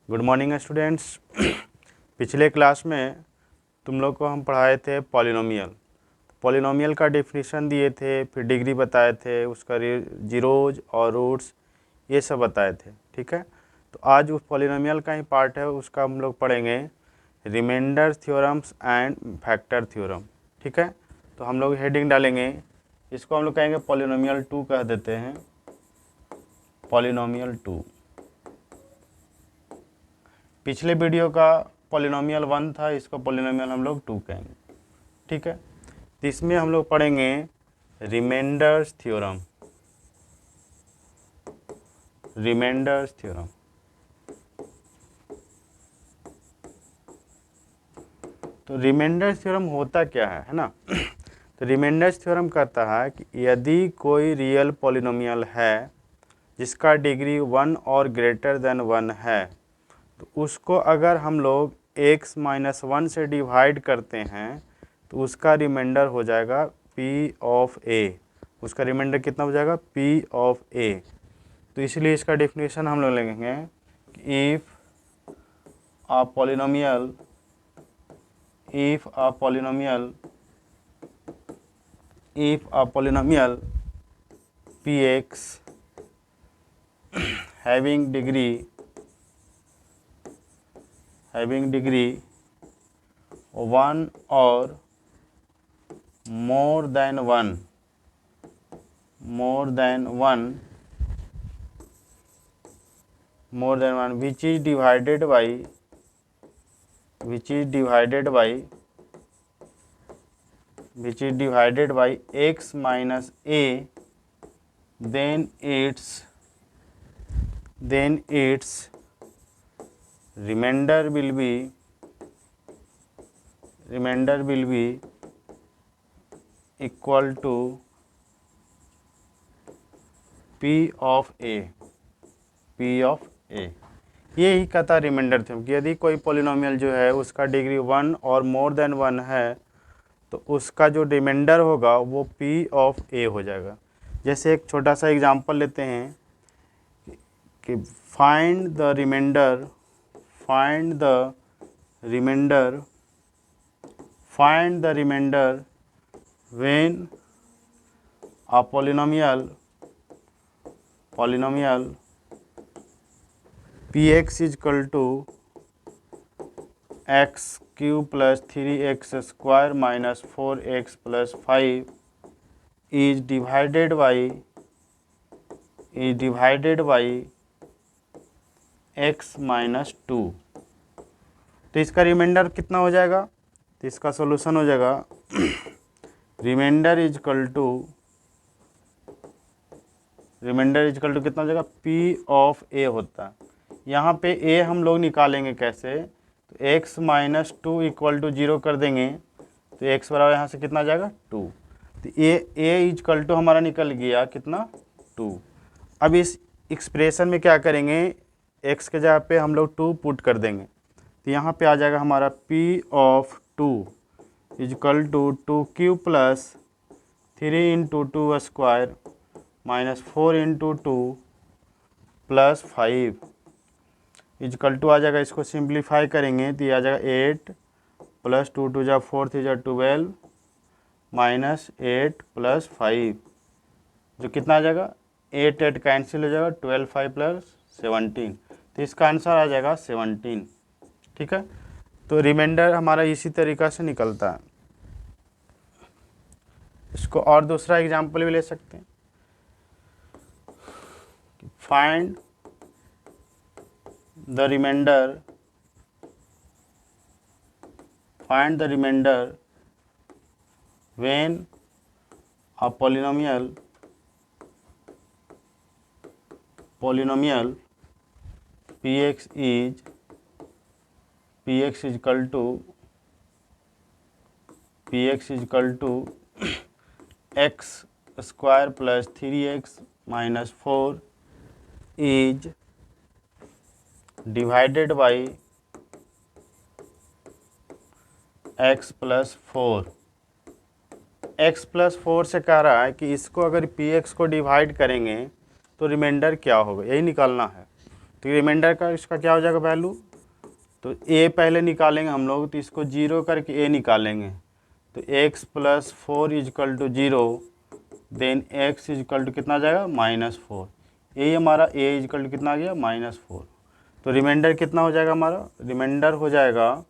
Good morning students. पिछले class में तुम लोग को हम पढ़ाए थे पॉलिनोमियल। पॉलिनोमियल का डेफिनेशन दिए थे, फिर डिग्री बताए थे, उसका जीरोज और रूट्स ये सब बताए थे। ठीक है, तो आज उस पॉलिनोमियल का ही पार्ट है, उसका हम लोग पढ़ेंगे remainder theorems and factor theorem. ठीक है, तो हम लोग हेडिंग डालेंगे, इसको हम लोग कहेंगे पॉलिनोमियल 2 कह देते हैं, पॉलिनोमियल 2। पिछले वीडियो का पॉलिनोमियल 1 था, इसको पॉलिनोमियल हम लोग 2 कहेंगे। ठीक है, तो इसमें हम लोग पढ़ेंगे रिमाइंडर्स थ्योरम। रिमाइंडर्स थ्योरम, तो रिमाइंडर्स थ्योरम होता क्या है ना। तो रिमाइंडर्स थ्योरम कहता है कि यदि कोई रियल पॉलिनोमियल है जिसका डिग्री 1 और ग्रेटर देन 1 है, तो उसको अगर हम लोग x-1 से डिवाइड करते हैं तो उसका रिमाइंडर हो जाएगा p ऑफ a। उसका रिमाइंडर कितना हो जाएगा? p of a। तो इसलिए इसका डेफिनेशन हम लोग लेंगे कि if a polynomial px having degree 1 or more than 1 which is divided by x minus a, then its remainder will be equal to p of a। ये ही कहता रिमाइंडर थ्योरम कि यदि कोई पॉलिनोमियल जो है उसका डिग्री 1 और मोर देन 1 है तो उसका जो रिमाइंडर होगा वो p ऑफ a हो जाएगा। जैसे एक छोटा सा एग्जांपल लेते हैं कि find the remainder when a polynomial px is equal to x cube plus 3x square minus 4x plus 5 is divided by x minus 2। तो इसका रिमाइंडर कितना हो जाएगा? तो इसका सॉल्यूशन हो जाएगा रिमाइंडर इज इक्वल टू कितना हो जाएगा? p ऑफ a होता है। यहाँ पे a हम लोग निकालेंगे कैसे? तो x माइनस 2 इक्वल टू 0 कर देंगे तो x बराबर यहाँ से कितना आ जाएगा? 2। तो a इक्वल टू हमारा निकल गया कितना? 2। अब इस एक्सप्रेशन में क्या करेंगे? x के जगह पे हम लोग 2 पुट कर देंगे तो यहाँ पे आ जाएगा हमारा p of 2 equal to 2 cube plus 3 into 2 square minus 4 into 2 plus 5 equal to आ जाएगा। इसको सिंप्लीफाई करेंगे तो ये आ जाएगा 8 प्लस 2 2 जा 4 3 जा 12 माइनस 8 प्लस 5 जो कितना आ जाएगा? 8 8 कैंसिल हो जाएगा, 12 5 प्लस 17, तो इसका आंसर आ जाएगा 17। ठीक है, तो रिमाइंडर हमारा इसी तरीक़ा से निकलता है। इसको और दूसरा एग्जाम्पल भी ले सकते हैं। Find the remainder when a polynomial px is equal to x square plus 3x minus 4 is divided by x plus 4। x plus 4 से कह रहा है कि इसको अगर px को डिवाइड करेंगे तो रिमाइंडर क्या होगा, यही निकालना है। तो रिमाइंडर का इसका क्या हो जाएगा वैल्यू, तो ए पहले निकालेंगे हम लोग, तो इसको 0 करके ए निकालेंगे, तो x + 4 = 0, देन x = कितना आ जाएगा -4, यही हमारा a = कितना आ गया -4। तो रिमाइंडर कितना हो जाएगा हमारा, रिमाइंडर हो जाएगा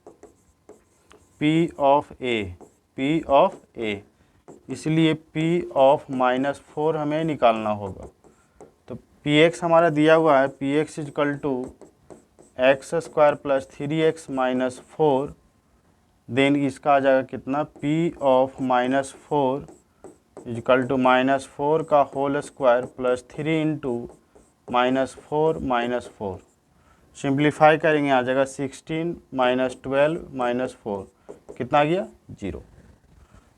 P ऑफ A, इसलिए P ऑफ -4 हमें निकालना होगा। तो Px हमारा दिया हुआ है, Px = x² + 3x - 4, देन इसका आ जाएगा कितना, P ऑफ -4 = -4 का होल स्क्वायर प्लस 3 × -4 सिंप्लीफाई करेंगे आ जाएगा 16 - 12 - 4, कितना आ गया 0।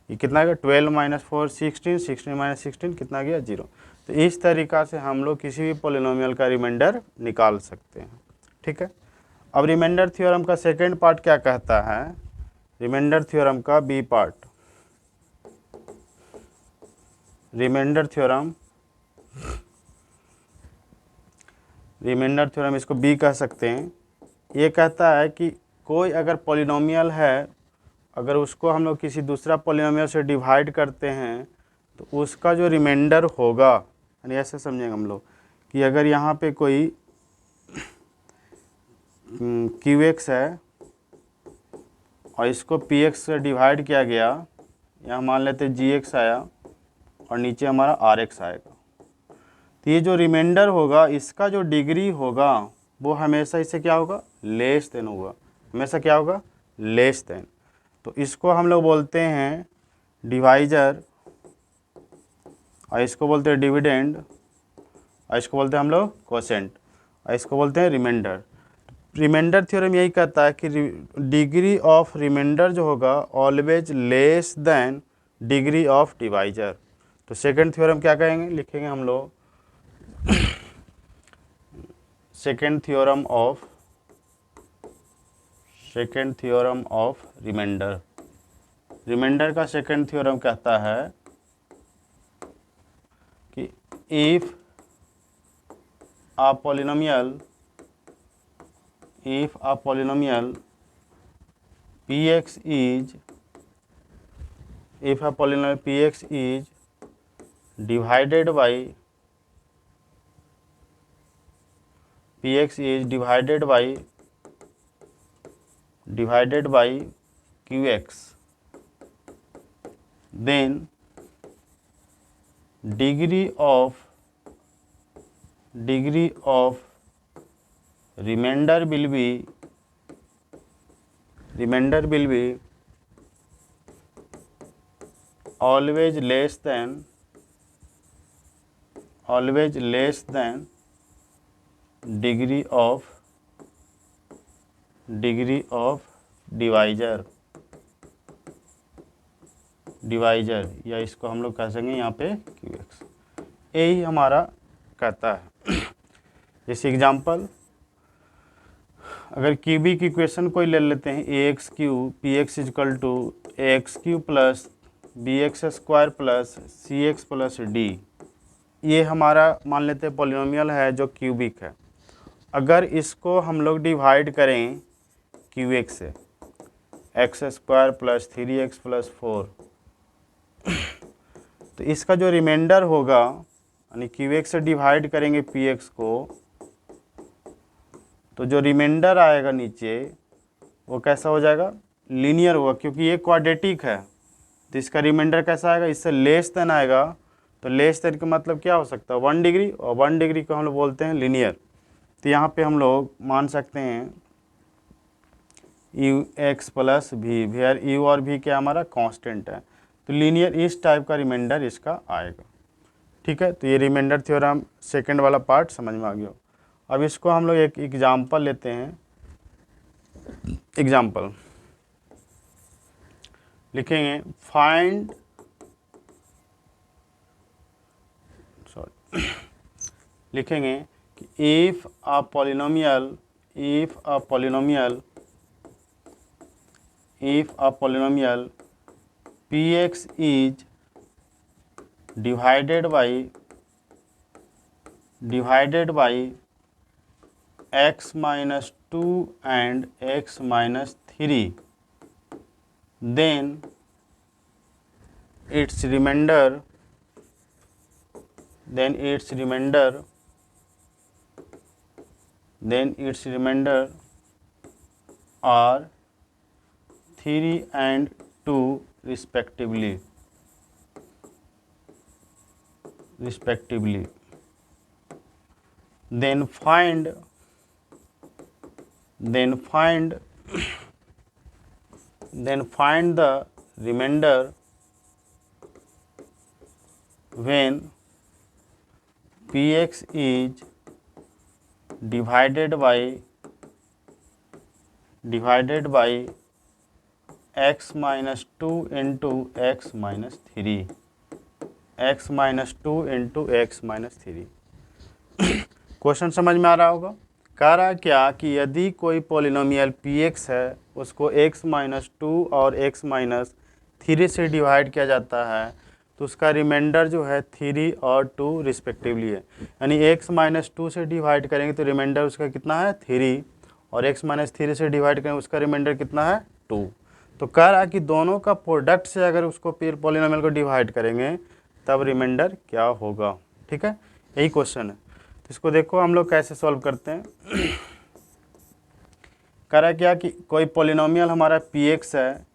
ये कितना आ गया 12 - 4 16, 16 - 16 कितना आ गया 0। तो इस तरीक़ा से हम लोग किसी भी पॉलिनोमियल का रिमाइंडर निकाल सकते हैं। ठीक है, अब रिमाइंडर थ्योरम का सेकेंड पार्ट क्या कहता है, रिमाइंडर थ्योरम का बी पार्ट, रिमाइंडर थ्योरम इसको बी कह सकते हैं। ये कहता है कि कोई अगर पॉलिनोमियल है, अगर उसको हम लोग किसी दूसरा पॉलिनोमियल से डिवाइड करते हैं तो उसका जो रिमाइंडर होगा, यानी ऐसे समझेंगे हम लोग कि अगर यहाँ पे कोई QX है और इसको PX से डिवाइड किया गया, यहाँ मान लेते GX आया और नीचे हमारा RX आएगा, तो ये जो रिमाइंडर होगा इसका जो डिग्री होगा वो हमेशा इससे क्या होगा, लेस देन होगा, हमेशा क्या होगा, लेस देन। तो इसको हम लोग बोलते हैं डिवाइजर, और इसको बोलते हैं डिविडेंड, और इसको बोलते हैं हम लोग कोसेंट, और इसको बोलते हैं रिमाइंडर। रिमाइंडर थ्योरम यही कहता है कि डिग्री ऑफ रिमाइंडर जो होगा always less than degree of divisor. तो सेकंड थ्योरम क्या कहेंगे, लिखेंगे हम लोग second theorem of remainder. Remainder का सेकंड थ्योरम कहता है कि if a polynomial px is divided by qx, then degree of remainder will be always less than degree of divisor, या इसको हम लोग कह सकेंगे यहाँ पे QX, यही हमारा कहता है। जैसे एग्जांपल, अगर क्यूबिक इक्वेशन कोई ले लेते हैं AX³ PX = AX³ + BX² + CX + D, ये हमारा मान लेते हैं पॉलिनोमियल है जो क्यूबिक है। अगर इसको हम लोग डिवाइड करें QX से, x² + 3x + 4, तो इसका जो रिमाइंडर होगा, यानी QX से डिवाइड करेंगे PX को, तो जो रिमाइंडर आएगा नीचे वो कैसा हो जाएगा, लीनियर होगा, क्योंकि ये क्वाड्रेटिक है। तो इसका रिमाइंडर कैसा आएगा, इससे लेस देन आएगा। तो लेस देन का मतलब क्या हो सकता है, 1 डिग्री, और 1 डिग्री को हम लोग बोलते हैं लीनियर। तो यहाँ पे हम लोग मान सकते हैं UX + V, वेयर U और V क्या हमारा कांस्टेंट है। तो लीनियर इस टाइप का रिमाइंडर इसका आएगा। ठीक है, तो ये रिमाइंडर थ्योरम सेकंड वाला पार्ट समझ में आ गया। अब इसको हम लोग एक एग्जांपल लेते हैं। एग्जांपल लिखेंगे, फाइंड लिखेंगे कि if a polynomial Px is divided by x minus 2 and x minus 3, then its remainder are 3 and 2 respectively. Then find the remainder when px is divided by x minus 2 into x minus 3. Question समझ में आ रहा होगा। कह रहा है क्या कि यदि कोई पॉलिनोमियल px है उसको x माइनस 2 और x माइनस 3 से डिवाइड किया जाता है तो उसका रिमाइंडर जो है 3 और 2 रिस्पेक्टिवली है। यानी x माइनस 2 से डिवाइड करेंगे तो रिमाइंडर उसका कितना है 3, और x माइनस 3 से डिवाइड करेंगे उसका रिमाइंडर कितना है 2। तो कह रहा है कि दोनों का प्रोडक्ट से अगर उसको पॉलिनोमियल को डिवाइड करेंगे तब रिमाइंडर क्या होगा। ठीक है, यही क्वेश्चन है। तो इसको देखो हम लोग कैसे सॉल्व करते हैं। कह रहा है क्या कि कोई पॉलिनोमियल हमारा px है,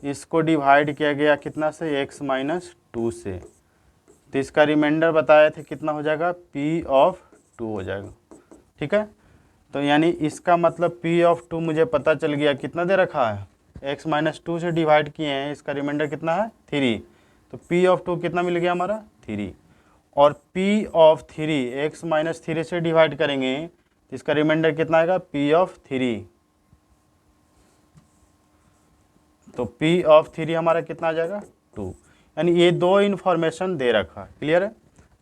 इसको डिवाइड किया गया कितना से x माइनस 2 से, तो इसका रिमाइंडर बताए थे कितना हो जाएगा p ऑफ 2 हो जाएगा। ठीक है, तो यानी इसका मतलब p ऑफ 2 मुझे पता चल गया कितना दे रखा है, x माइनस 2 से डिवाइड किए हैं, इसका रिमाइंडर कितना है 3, तो p ऑफ 2 कितना मिल गया हमारा 3, और p ऑफ 3 x माइनस 3 से डिवाइड करेंगे तो इसका रिमाइंडर कितना आएगा p ऑफ 3, तो p ऑफ 3 हमारा कितना आ जाएगा 2। यानी ये दो इन्फॉर्मेशन दे रखा है। क्लियर है।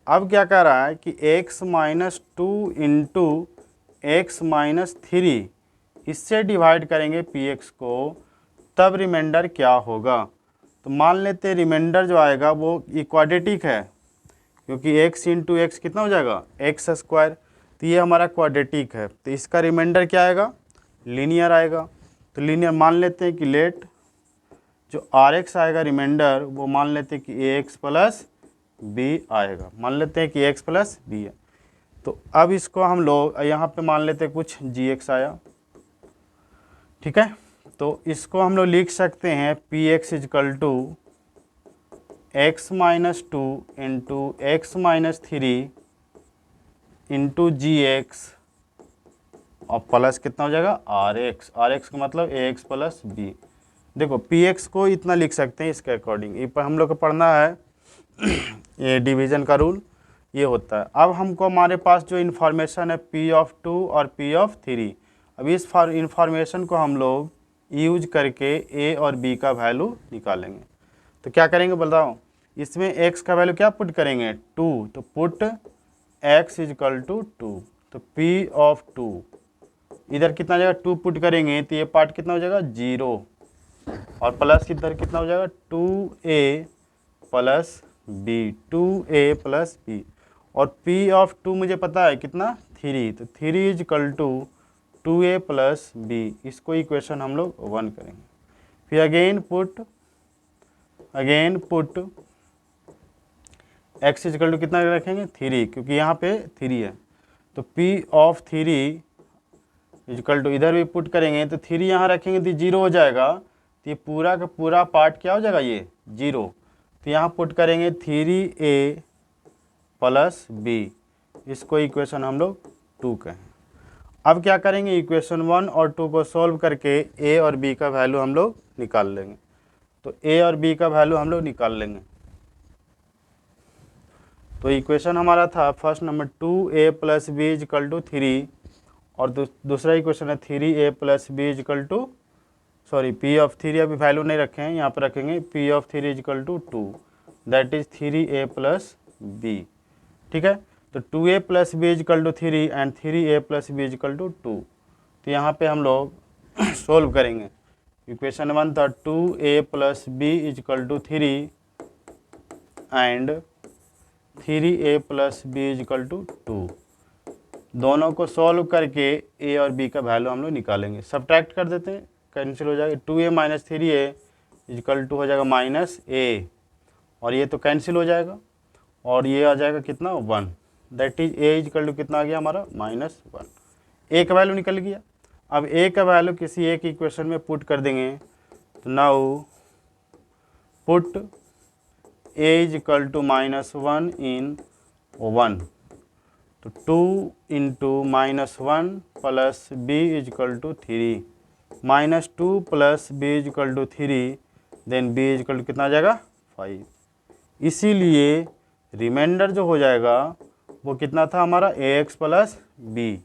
अब क्या कह रहा है कि x minus 2 into x minus 3 इससे डिवाइड करेंगे px को, तब रिमाइंडर क्या होगा। तो मान लेते रिमाइंडर जो आएगा वो क्वाड्रेटिक है, क्योंकि x इंटू एक्स कितना हो जाएगा एक्स स्क्वायर, तो ये हमारा क्वाड्रेटिक है, तो इसका रिमाइंडर क्या आएगा लीनियर आएगा। तो लीनियर मान लेते हैं कि लेट जो rx आएगा रिमाइंडर वो मान लेते हैं कि ax प्लस b आएगा, मान लेते हैं कि x प्लस b है। तो अब इसको हम लोग यहाँ पे मान लेते हैं कुछ gx आया। ठीक है, तो इसको हम लोग लिख सकते हैं px is equal to x minus 2 into x minus 3 into g x और प्लस कितना हो जाएगा rx का मतलब ax प्लस b। देखो px को इतना लिख सकते हैं इसके अकॉर्डिंग, ये पर हम लोग को पढ़ना है ये डिवीज़न का रूल ये होता है। अब हमको हमारे पास जो इन्फॉर्मेशन है p ऑफ 2 और p ऑफ 3, अब इस इन्फॉर्मेशन को हम लोग यूज करके a और b का वैल्यू निकालेंगे। तो क्या करेंगे बताओ, इसमें x का वैल्यू क्या पुट करेंगे 2, तो पुट x इजकल टू 2, तो p ऑफ 2 इधर कितना हो जाएगा 2 पुट करेंगे तो ये पार्ट कितना हो जाएगा 0, और प्लस इधर कितना हो जाएगा 2a plus b, 2a plus b, और p ऑफ 2 मुझे पता है कितना 3, तो 3 is equal to 2a plus b, इसको इक्वेशन हम लोग 1 करेंगे। फिर again put x is equal to कितना रखेंगे 3, क्योंकि यहाँ पे 3 है, तो p ऑफ 3 इजकल टू इधर भी पुट करेंगे तो 3 यहाँ रखेंगे तो 0 हो जाएगा, तो ये पूरा का पूरा पार्ट क्या हो जाएगा ये 0, तो यहाँ पुट करेंगे 3a प्लस b, इसको इक्वेशन हम लोग 2 कहें। अब क्या करेंगे इक्वेशन 1 और 2 को सॉल्व करके a और b का वैल्यू हम लोग निकाल लेंगे। तो a और b का वैल्यू हम लोग निकाल लेंगे। तो इक्वेशन हमारा था first number 2a plus b is equal to 3, और दूसरा इक्वेशन है 3a plus b is equal to p of 3 अभी वैल्यू नहीं रखे हैं, यहाँ पर रखेंगे p of 3 is equal to 2, that is 3a plus b। ठीक है, तो 2a plus b is equal to 3 and 3a plus b is equal to 2। तो यहाँ पे हम लोग सोल्व करेंगे। इक्वेशन 1 था 2a plus b is equal to 3 and 3a plus b is equal to 2। दोनों को सॉल्व करके ए और बी का वैल्यू हम लोग निकालेंगे। सब्ट्रैक्ट कर देते हैं, कैंसिल हो जाएगा। 2a minus 3a equal to हो जाएगा माइनस ए, और ये तो कैंसिल हो जाएगा, और ये आ जाएगा कितना 1, that is a equal to कितना आ गया हमारा -1। ए का वैल्यू निकल गया। अब ए का वैल्यू किसी एक इक्वेशन में पुट कर देंगे, तो now put a is equal to -1 in 1, तो 2 into -1 plus b is equal to 3, -2 plus b is equal to 3, then b is equal to कितना आ जाएगा 5। इसीलिए रिमाइंडर जो हो जाएगा वो कितना था हमारा ax प्लस बी।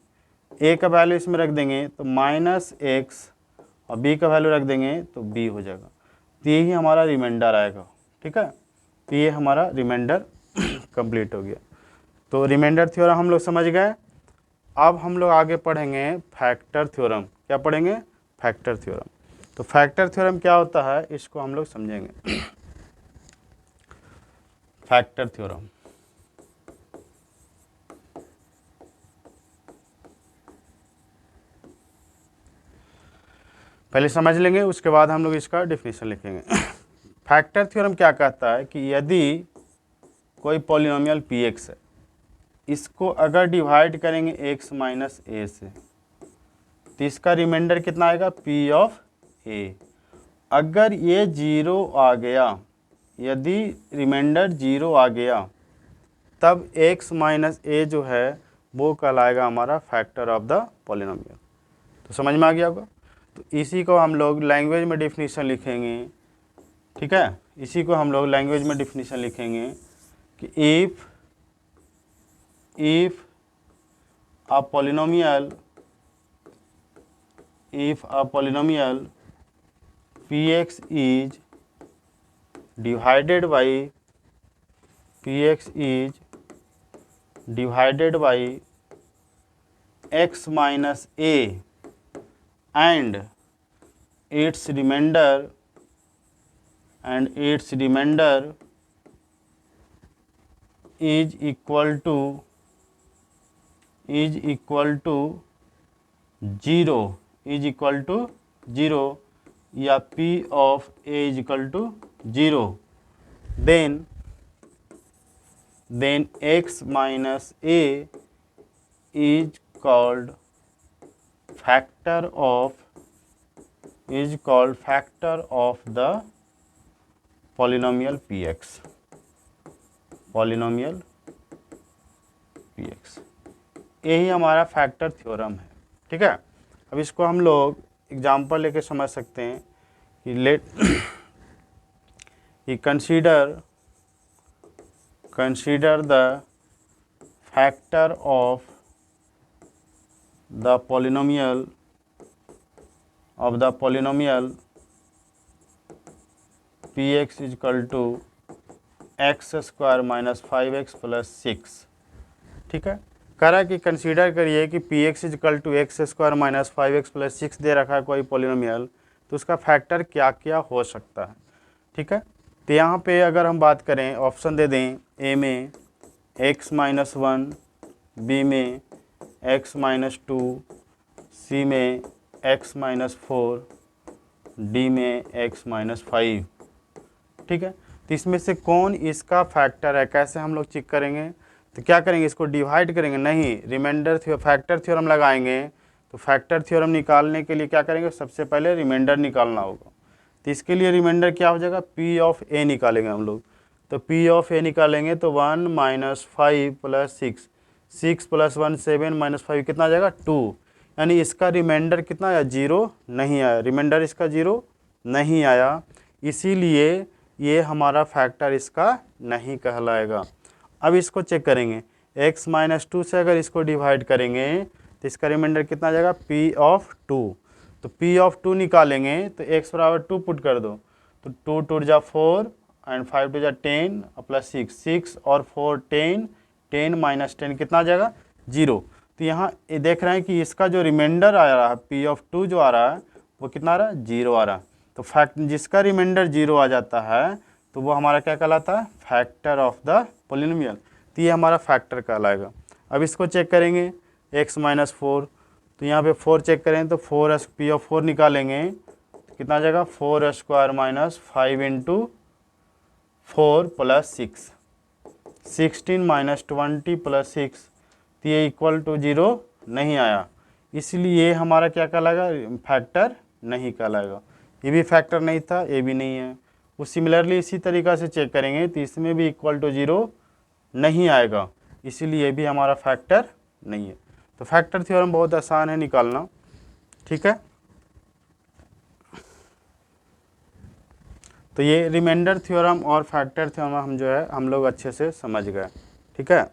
a का वैल्यू इसमें रख देंगे तो -x, और b का वैल्यू रख देंगे तो b हो जाएगा। तो यही हमारा रिमाइंडर आएगा। ठीक है, तो ये हमारा रिमाइंडर कंप्लीट हो गया। तो रिमाइंडर थ्योरम हम लोग समझ गए। अब हम लोग आगे पढ़ेंगे फैक्टर थ्योरम। क्या पढ़ेंगे? Factor theorem. तो फैक्टर थ्योरम क्या होता है इसको हम लोग समझेंगे। फैक्टर थ्योरम, पहले समझ लेंगे, उसके बाद हम लोग इसका डेफिनेशन लिखेंगे। फैक्टर थ्योरम क्या कहता है कि यदि कोई पॉलिनोमियल px है, इसको अगर डिवाइड करेंगे x माइनस ए से, तो इसका रिमाइंडर कितना आएगा p ऑफ a। अगर ये 0 आ गया, यदि रिमाइंडर 0 आ गया, तब x माइनस ए जो है वो कहलाएगा हमारा फैक्टर ऑफ द पॉलिनोमियल। तो समझ में आ गया होगा। तो इसी को हम लोग लैंग्वेज में डेफिनेशन लिखेंगे। ठीक है, इसी को हम लोग लैंग्वेज में डेफिनेशन लिखेंगे कि if a polynomial px is divided by x minus a and its remainder is equal to 0 या p of a is equal to 0, then x minus a is called factor of the polynomial px। यही हमारा factor theorem है। ठीक है, अब इसको हम लोग एग्जाम्पल लेके समझ सकते हैं कि let consider the factor of the polynomial px is equal to x square minus 5x plus 6। ठीक है, कह रहा है कि कंसीडर करिए कि px is equal to x square minus 5x plus 6 दे रखा है कोई पॉलिनोमियल, तो उसका फैक्टर क्या क्या हो सकता है। ठीक है, तो यहाँ पे अगर हम बात करें, ऑप्शन दे दें, ए में x माइनस 1, बी में x माइनस 2, सी में x माइनस 4, डी में x माइनस 5। ठीक है, तो इसमें से कौन इसका फैक्टर है, कैसे हम लोग चेक करेंगे? तो क्या करेंगे, इसको डिवाइड करेंगे, नहीं, रिमाइंडर फैक्टर थ्योरम लगाएंगे। तो फैक्टर थ्योरम निकालने के लिए क्या करेंगे, सबसे पहले रिमाइंडर निकालना होगा। तो इसके लिए रिमाइंडर क्या हो जाएगा, p ऑफ a निकालेंगे हम लोग। तो p ऑफ a निकालेंगे तो 1 माइनस 5 प्लस 6, 6 प्लस 1 7 माइनस 5 कितना आ जाएगा 2, यानी इसका रिमाइंडर कितना आया, 0 नहीं आया, रिमाइंडर इसका 0 नहीं आया, इसीलिए ये हमारा फैक्टर इसका नहीं कहलाएगा। अब इसको चेक करेंगे, x माइनस 2 से अगर इसको डिवाइड करेंगे तो इसका रिमाइंडर कितना आ जाएगा, p ऑफ 2। तो p ऑफ 2 निकालेंगे तो x बराबर 2 पुट कर दो, तो 2 2 जा 4 एंड 5 2 जा 10 प्लस 6 और 4 10 माइनस 10 कितना आ जाएगा 0। तो यहाँ ये देख रहे हैं कि इसका जो रिमाइंडर आ रहा है p ऑफ 2 जो आ रहा है वो कितना आ रहा है, 0 आ रहा है। तो फैक्ट जिसका रिमाइंडर 0 आ जाता है तो वो हमारा क्या कहलाता है, फैक्टर ऑफ द पॉलिनोमियल। तो ये हमारा फैक्टर कहलाएगा। अब इसको चेक करेंगे, एक्स माइनस 4, तो यहाँ पे 4 चेक करें तो 4 पी ऑफ 4 निकालेंगे तो कितना आ जाएगा 4² minus 5 into 4 plus 6, 16 minus 20 plus 6, तो ये इक्वल टू 0 नहीं आया, इसलिए ये हमारा क्या कहलाएगा, फैक्टर नहीं कहलाएगा। ये भी फैक्टर नहीं था, ये भी नहीं है। वो सिमिलरली इसी तरीक़ा से चेक करेंगे तो इसमें भी इक्वल टू 0 नहीं आएगा, इसीलिए ये भी हमारा फैक्टर नहीं है। तो फैक्टर थ्योरम बहुत आसान है निकालना, ठीक है। तो ये रिमाइंडर थ्योरम और फैक्टर थ्योरम हम जो है हम लोग अच्छे से समझ गए, ठीक है।